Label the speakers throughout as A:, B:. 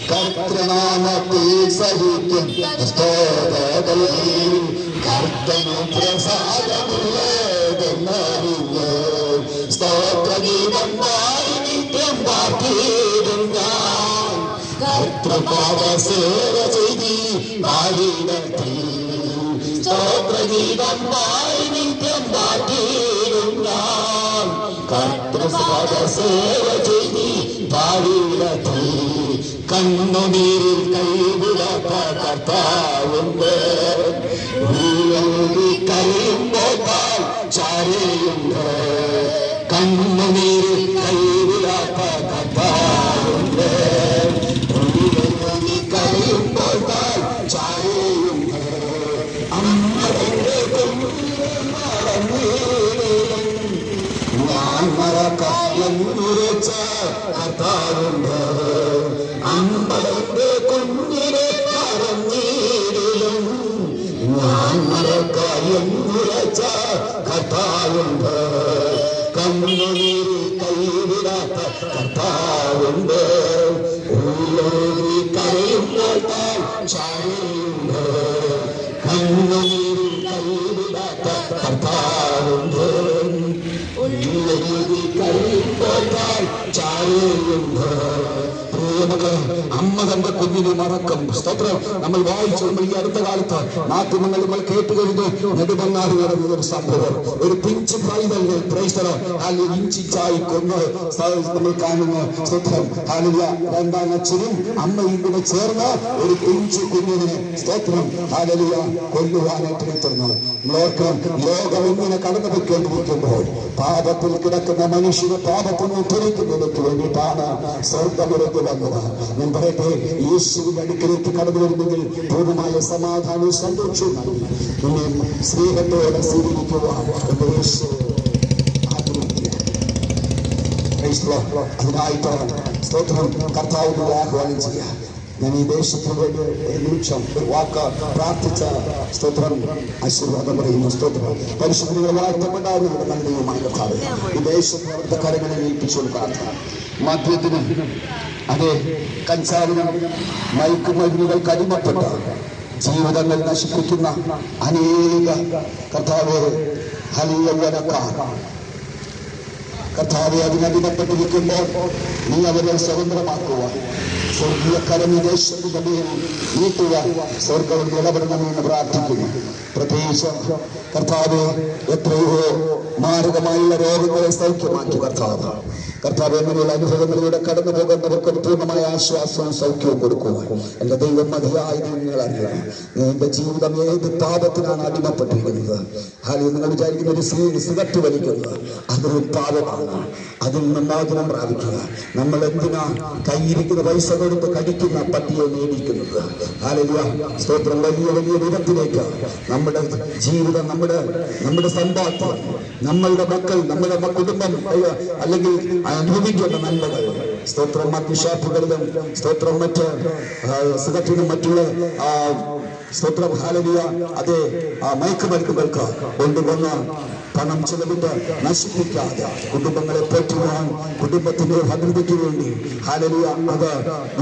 A: കർത്തൃനാമത്തിൽ സഹിക്കും സ്തോത്രകൾ കർത്തനു പ്രസാദമുള്ളതെന്നറിഞ്ഞ് സ്തോത്രഗീതം പാടി നിത്യം പാട്ടിയിടും ഞാൻ. കർത്തൃപാദ സേവ ചെയ്തി പാടിടത്തിൽ സ്തോത്രഗീതം പാടി നിത്യം പാട്ടിയിടും ഞാൻ. കർത്തൃപാദ സേവ ചെയ്തി പാടിടത്തിൽ കണ്ണുനീരിൽ കൈവിടാത്ത കർത്താവുണ്ട്. കരയുമ്പോൾ ചാരയുണ്ട്. കണ്ണുനീരിൽ കൈവിടാത്ത കർത്താവുണ്ട്. കരയുമ്പോൾ ചാരയുണ്ട്. അമ്മയുടെ ഞാൻ മറക്കാനുരച്ച കർത്താവുണ്ട്. അമ്മയുടെ കുഞ്ഞിനെ പറഞ്ഞിടും ഞാൻ മറക്കാനുരച്ച കർത്താവുണ്ട്. കണ്ണുനീരിൽ കൈവിടാത്ത കർത്താവുണ്ട്. ഉള്ളോരി കരയുമ്പോൾ ചാരയുണ്ട്. കണ്ണുനീരിൽ കൈവിടാത്ത കർത്താവുണ്ട്. ഉള്ളോരി കരയുമ്പോൾ ചാരയുണ്ട്. അമ്മ തന്റെ കുഞ്ഞിനെ മറക്കും. സ്തോത്രം. നമ്മൾ വായിച്ചു ഈ അടുത്ത കാലത്ത് മാധ്യമങ്ങൾ നമ്മൾ കേട്ട് കഴിഞ്ഞു. നെടുമങ്ങാട് നടന്ന ഒരു സംഭവം. ഒരു പിഞ്ച് പൈതൽ ഇഞ്ചിച്ചായി കൊന്ന് നമ്മൾ കാണുന്നു. സ്തോത്രം. ഹാലലിയ. രണ്ടാം അച്ഛനും അമ്മയും കൂടെ ചേർന്ന് ഒരു പിഞ്ച് കുഞ്ഞിനെ സ്തോത്രം ഹാലലിയ കൊല്ലുവാനായിട്ട് എത്തുന്നു. ലോകം ഇങ്ങനെ കടന്നു പോയിക്കൊണ്ടിരിക്കുമ്പോൾ പാപത്തിൽ കിടക്കുന്ന മനുഷ്യനെ പാപത്തിൽ നിന്ന് ഉദ്ധരിക്കുന്നതിന് വേണ്ടിയിട്ടാണ് സ്വർഗ്ഗമിറങ്ങി വന്നത്. ഞാൻ പറയട്ടെ, യേശുവിന്റെ അടുക്കലേക്ക് കടന്നു വരുന്നെങ്കിൽ പൂർണ്ണമായ സമാധാനവും സന്തോഷവും നൽകി പിന്നെ സ്നേഹത്തോടെ സ്വീകരിക്കുവാൻ എന്റെ യേശു ആഗ്രഹിക്കുക. അതിനായിട്ടാണ് സ്തോത്രം കർത്താവിനോട് ആഹ്വാനം ചെയ്യാം. ഞാൻ ഈ ദേശത്തിന് വേണ്ടി ഒരു നിമിഷം ഒരു വാക്ക് പ്രാർത്ഥിച്ച സ്തോത്രം ആശീർവാദം പറയുന്നു. സ്തോത്രം. പരിശുദ്ധങ്ങൾ വാഴ്ത്തപ്പെടാവുന്നവരുടെ നന്ദിയുമായ കർത്താവേ, ഈ ദേശത്തെ അവിടുത്തെ കരങ്ങളെ ഏൽപ്പിച്ചുകൊണ്ട് പ്രാർത്ഥന. മദ്യത്തിനും അതെ കഞ്ചാവിനും മയക്കുമരുന്നുകൾക്ക് അടിമപ്പെട്ട ജീവിതങ്ങൾ നശിപ്പിക്കുന്ന അനേക കർത്താവേ ഹല്ലേലൂയ കർത്താവെ അതിനടിമപ്പെട്ടിരിക്കുമ്പോൾ നീ അവരെ സ്വതന്ത്രമാക്കുവാൻ സ്വർഗീയ കരം ദേശത്തിന്റെ മേൽ നീട്ടുവാൻ സ്വർഗം ഇടപെടണമെന്ന് പ്രാർത്ഥിക്കുന്നു. പ്രത്യേകിച്ച് കർത്താവെ എത്രയോ മാരകമായുള്ള രോഗങ്ങളെ സൗഖ്യമാക്കി കർത്താവ് എങ്ങനെയുള്ള അനുഭവങ്ങളിലൂടെ കടന്നു പോകുന്നവർക്ക് പൂർണ്ണമായ ആശ്വാസവും സൗഖ്യവും കൊടുക്കുവാൻ എന്റെ ദൈവം മതിയായ നിങ്ങൾ അറിയണം. എന്റെ ജീവിതം ഏത് പാപത്തിനാണ് അടിമപ്പെട്ടിരിക്കുന്നത്. ഹാലി നിങ്ങൾ വിചാരിക്കുന്ന ഒരു സിഗരറ്റ് വലിക്കുന്നത് അതൊരു പാപമാണ്. അതിൽ നിന്ന് മോചനം പ്രാപിക്കുക. നമ്മൾ എന്തിനാ കയ്യിരിക്കുന്ന പൈസ കൊടുത്ത് കടിക്കുന്ന പട്ടിയെ നേടിക്കുന്നത്? ഹാലലിയ സ്തോത്രം. വലിയ വലിയ വിധത്തിലേക്ക് നമ്മുടെ ജീവിതം, നമ്മുടെ സമ്പാദ്യം, നമ്മളുടെ മക്കൾ, നമ്മുടെ കുടുംബം അല്ലെങ്കിൽ അനുഭവിക്കേണ്ട നന്മകൾ സ്തോത്രം മദ്യഷാപ്പുകളിലും സ്തോത്രം മറ്റ് സിഗരറ്റിനും മറ്റുള്ള സ്തോത്രം ഹാലലിയ അതേ മയക്കുമരുന്നുകൾക്ക് കൊണ്ടുവന്ന് പണം ചെലവിട്ട് നശിപ്പിക്കാതെ കുടുംബങ്ങളെ പോറ്റുവാൻ, കുടുംബത്തിന്റെ ഭദ്രതയ്ക്ക് വേണ്ടി ഹാലലിയ അത്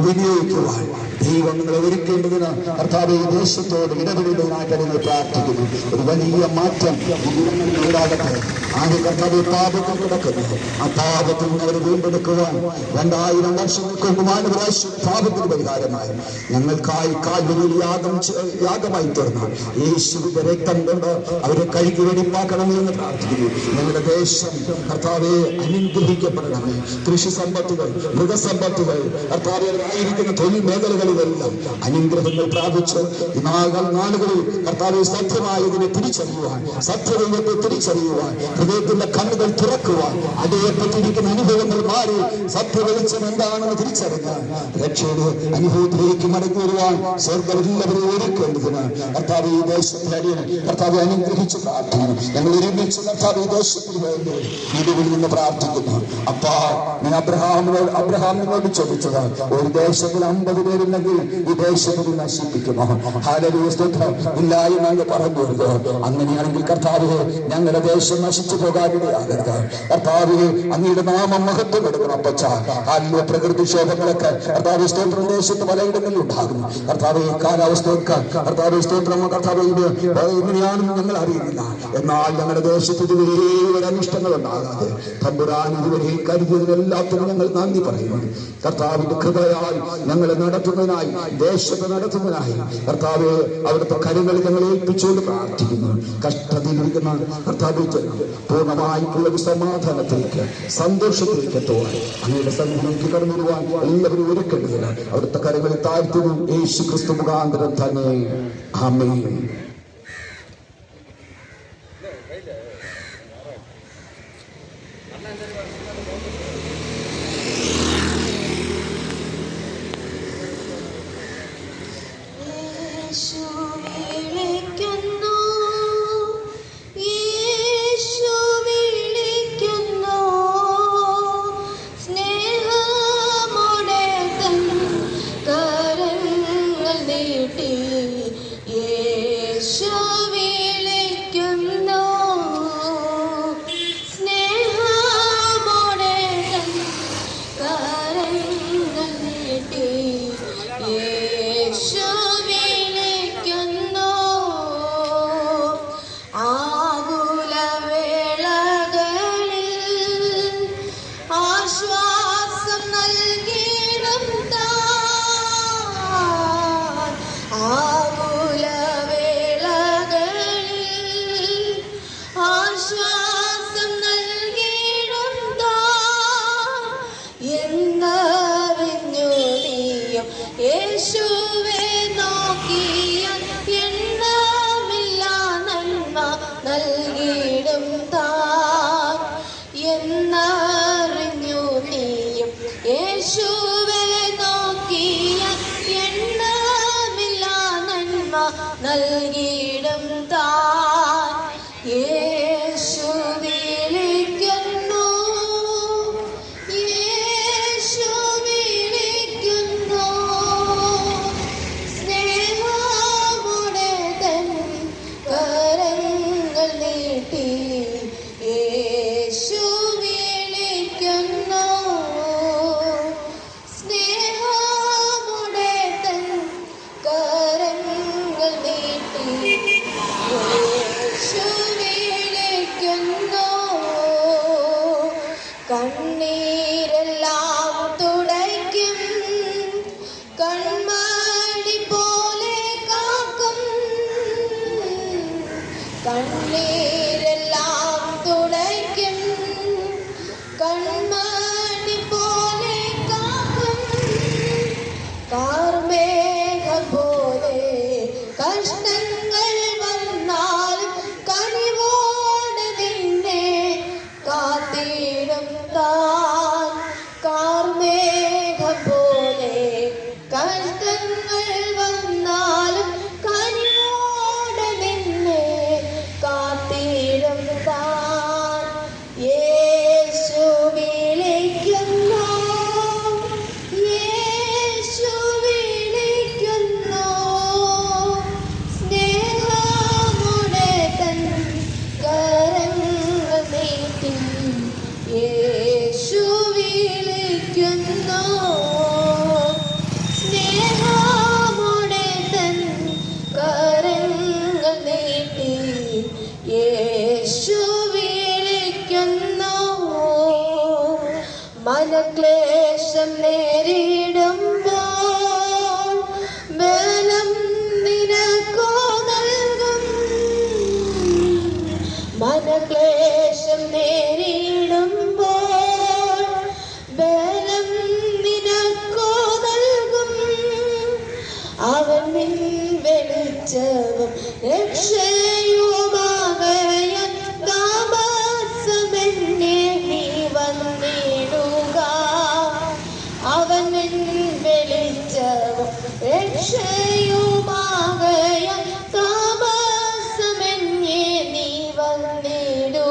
A: വിനിയോഗിക്കുവാൻ ദൈവം നിങ്ങളെ ഒരുക്കേണ്ടതിന് കർത്താവ് ഈ ദേശത്തോട് ഇടപെടുന്നതിനായിട്ട് നിങ്ങൾ പ്രാർത്ഥിക്കുന്നു. ഒരു വലിയ മാറ്റം ഉണ്ടാകട്ടെ. ആദ്യ കർത്താവ് പാപത്തിൽ കിടക്കുന്നു. ആ പാപത്തിൽ നിന്ന് അവർ വീണ്ടെടുക്കുവാൻ 2000 വർഷങ്ങൾക്ക് മുമ്പ് മാനവരാശി പാപത്തിന് പരിഹാരമായി ഞങ്ങൾക്കായി കാൽവരിയിൽ യാഗമായി തീർന്ന യേശുവിന്റെ രക്തം കൊണ്ട് അവരെ കഴുകി വെടിപ്പാക്കണമെന്ന് പ്രാർത്ഥിക്കുന്നു. ഞങ്ങളുടെ ദേശം കർത്താവെ അനുഗ്രഹിക്കപ്പെടണമേ. കൃഷി സമ്പത്തുകൾ, മൃഗസമ്പത്തുകൾ കർത്താവെ അവരായിരിക്കുന്ന തൊഴിൽ മേഖലകളിലെല്ലാം അനുഗ്രഹങ്ങൾ പ്രാപിച്ച് ഈ നാളുകളിൽ കർത്താവെ സത്യമായതിനെ തിരിച്ചറിയുവാൻ, സത്യദൈവത്തെ തിരിച്ചറിയുവാൻ, ഹൃദയത്തിന്റെ കണ്ണുകൾ തുറക്കുവാൻ, അതേപ്പറ്റിരിക്കുന്ന അനുഭവങ്ങൾ മാറി സത്യവെളിച്ചം എന്താണെന്ന് തിരിച്ചറിഞ്ഞാൽ രക്ഷയുടെ അനുഭവത്തിലേക്ക് മടങ്ങി വരുവാൻ സ്വർഗ്ഗം എല്ലാവരെയും ഒരുക്കേണ്ടതിന് കർത്താവ് ഈ ദേശത്തെ കർത്താവ് അനുഗ്രഹിച്ച് പ്രാർത്ഥിക്കുന്നു. ഞങ്ങൾ ഒരുമിച്ച് പ്രത്യേകിച്ച് കർത്താവ് ഈ ദേശത്തിന് വേണ്ടി ഇതിൽ നിന്ന് പ്രാർത്ഥിക്കുന്നു. അപ്പാ, ഞാൻ അബ്രഹാമിനോട് ചോദിച്ചത്, ഒരു ദേശത്തിൽ 50 പേരുണ്ടെങ്കിൽ ഈ ദേശത്തിൽ നശിപ്പിക്കുമോ? ഹല്ലേലൂയ, സ്തോത്രം. ഇല്ല എന്ന് പറഞ്ഞുവല്ലോ. അങ്ങനെയാണെങ്കിൽ കർത്താവ്, ഞങ്ങളുടെ ദേശം നശിച്ചു പോകാനിടയാകരുത്. കർത്താവ്, അങ്ങയുടെ നാമം മഹത്വം എടുക്കണം. അപ്പച്ച, ഹല്ലേലൂയ. പ്രകൃതിക്ഷോഭങ്ങളൊക്കെ കർത്താവ് സ്തോത്രം ദേശത്ത് പലയിടങ്ങളിൽ ഉണ്ടാകുന്നു. കർത്താവ്, കാലാവസ്ഥയൊക്കെ കർത്താവ് സ്തോത്രം കർത്താവ് എങ്ങനെയാണെന്ന് ഞങ്ങൾ അറിയുന്നില്ല. എന്നാൽ ഞങ്ങളുടെ ദേശത്ത് ഇതുവരെ അനിഷ്ടങ്ങൾ ഉണ്ടാകാതെ തമ്പുരാൻ ഇതുവരെ കരുതിയതിനെല്ലാത്തിനും ഞങ്ങൾ നന്ദി പറയുന്നു. കർത്താവിന്റെ കൃപയാൽ ഞങ്ങളെ നടത്തുന്നതിനായി, ദേശത്തെ നടത്തുന്നതിനായി കർത്താവ് അവിടുത്തെ കരങ്ങളിൽ ഞങ്ങളെ ഏൽപ്പിച്ചുകൊണ്ട് പ്രാർത്ഥിക്കുന്നു. കഷ്ടതയിലിരിക്കുന്ന കർത്താവ് പൂർണ്ണമായിട്ടുള്ള ഒരു സമാധാനത്തിലേക്ക്, സന്തോഷത്തിലേക്ക് എത്തുവാൻ, അങ്ങയുടെ സന്നിധിയിലേക്ക് കടന്നു വരുവാൻ എല്ലാവരും ഒരുക്കേണ്ടതിന് അവിടുത്തെ കരങ്ങളിൽ താഴ്ത്തുന്നു. യേശു ക്രിസ്തു മുഖാന്തരം തന്നെ. ആമേൻ.
B: നൽകിയിടും താൻ യേശു വിളിക്കുന്നു, യേശു വിളിക്കുന്നു. സ്നേഹമുടെ തൻ കരങ്ങൾ നീട്ടി യേശു വിളിക്കുന്നു. സ്നേഹമുടെ തൻ കരങ്ങൾ നീട്ടി യേശു വിളിക്കുന്നു. കണ്ണീരെല്ലാം തുടയ്ക്കും, കൺമണി പോലെ കാക്കും. കണ്ണീരെല്ലാം തുടയ്ക്കും, കൺമണി പോലെ കാക്കും. കാർമേഘം പോലെ കഷ്ടങ്ങൾ വന്നാലും കനിവോടെ നിന്നെ കാത്തിടും താൻ. കാർമേഘം പോലെ കഷ്ടങ്ങൾ വന്നാലും കനിവോടെ നിന്നെ കാത്തിടും താൻ. യേശു വിളിക്കുന്നു, യേശു വിളിക്കുന്നു. സ്നേഹമുടെ തൻ കരങ്ങൾ നീട്ടി യേശു വിളിക്കുന്നു. സ്നേഹമുടെ തൻ കരങ്ങൾ നീട്ടി യേശു വിളിക്കുന്നു. മനക്ലേശം നേരിടുമ്പോൾ ബലം നിനക്കോ നൽകും. മനക്ലേശം നേരിടുമ്പോൾ ബലം നിനക്കോ നൽകും. അവൻ നിൻ വെളിച്ചവും രക്ഷയുമാകയാൽ താമസമെന്നെ നീ വന്നിടുക. അവൻ നിൻ വെളിച്ചവും രക്ഷയുമാകയാൽ താമസമെന്നെ നീ വന്നിടുക.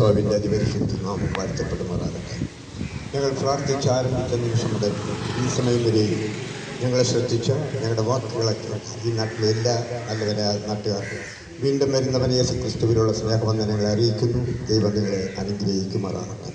C: കർത്താവിൻ്റെ അതിപരിശുദ്ധ നാമം വാഴ്ത്തപ്പെടുമാറാകട്ടെ. ഞങ്ങൾ പ്രാർത്ഥിച്ച് ആരംഭിച്ച നിമിഷം മുതൽ ഈ സമയം വരെയും ഞങ്ങളെ ശ്രദ്ധിച്ച ഞങ്ങളുടെ വാക്കുകളൊക്കെ ഈ നാട്ടിലെ എല്ലാ നല്ലവരായ നാട്ടുകാർക്കും വീണ്ടും വരുന്നവൻ യേശു ക്രിസ്തുവിലുള്ള സ്നേഹവന്ദനങ്ങളെ അറിയിക്കുന്നു. ദൈവം നിങ്ങളെ അനുഗ്രഹിക്കുമാറാകട്ടെ.